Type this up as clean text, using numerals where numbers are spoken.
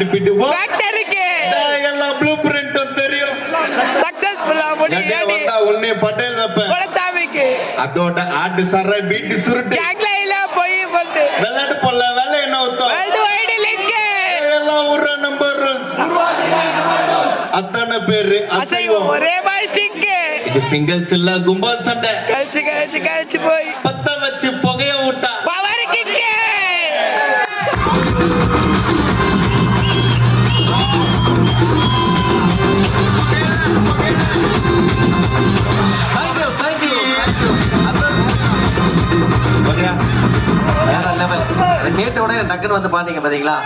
ஆண்டு பிடிவோம் ஃபேக்டரிக்கு எல்லாம் ப்ளூ பிரிண்டும் தெரியும் சக்சஸ்ஃபுல்லா முடியாது உன்னை பட்டேல் வைப்பேன் குலசாமிக்கு அதோட ஆட்டு சரை பீட்டு சுருட்டு கேக்லைல போய் வந்து விளையாட்டு போல வேலை என்ன ஊத்தம் வேர்ல்ட் வைடு லிங்க் எல்லாம் ஒரு நம்பர் அத்தனை பேரு அசைவம் ஒரே பாய்ஸிக்கு இது சிங்கிள்ஸ் இல்ல கும்பல் சண்டை கழிச்சு போய் பத்த வச்சு புகைய விட்டா பவர் கிக்கு வேற லெவல். கேட்ட உடனே டக்குன்னு வந்து பாத்தீங்க பாத்தீங்களா?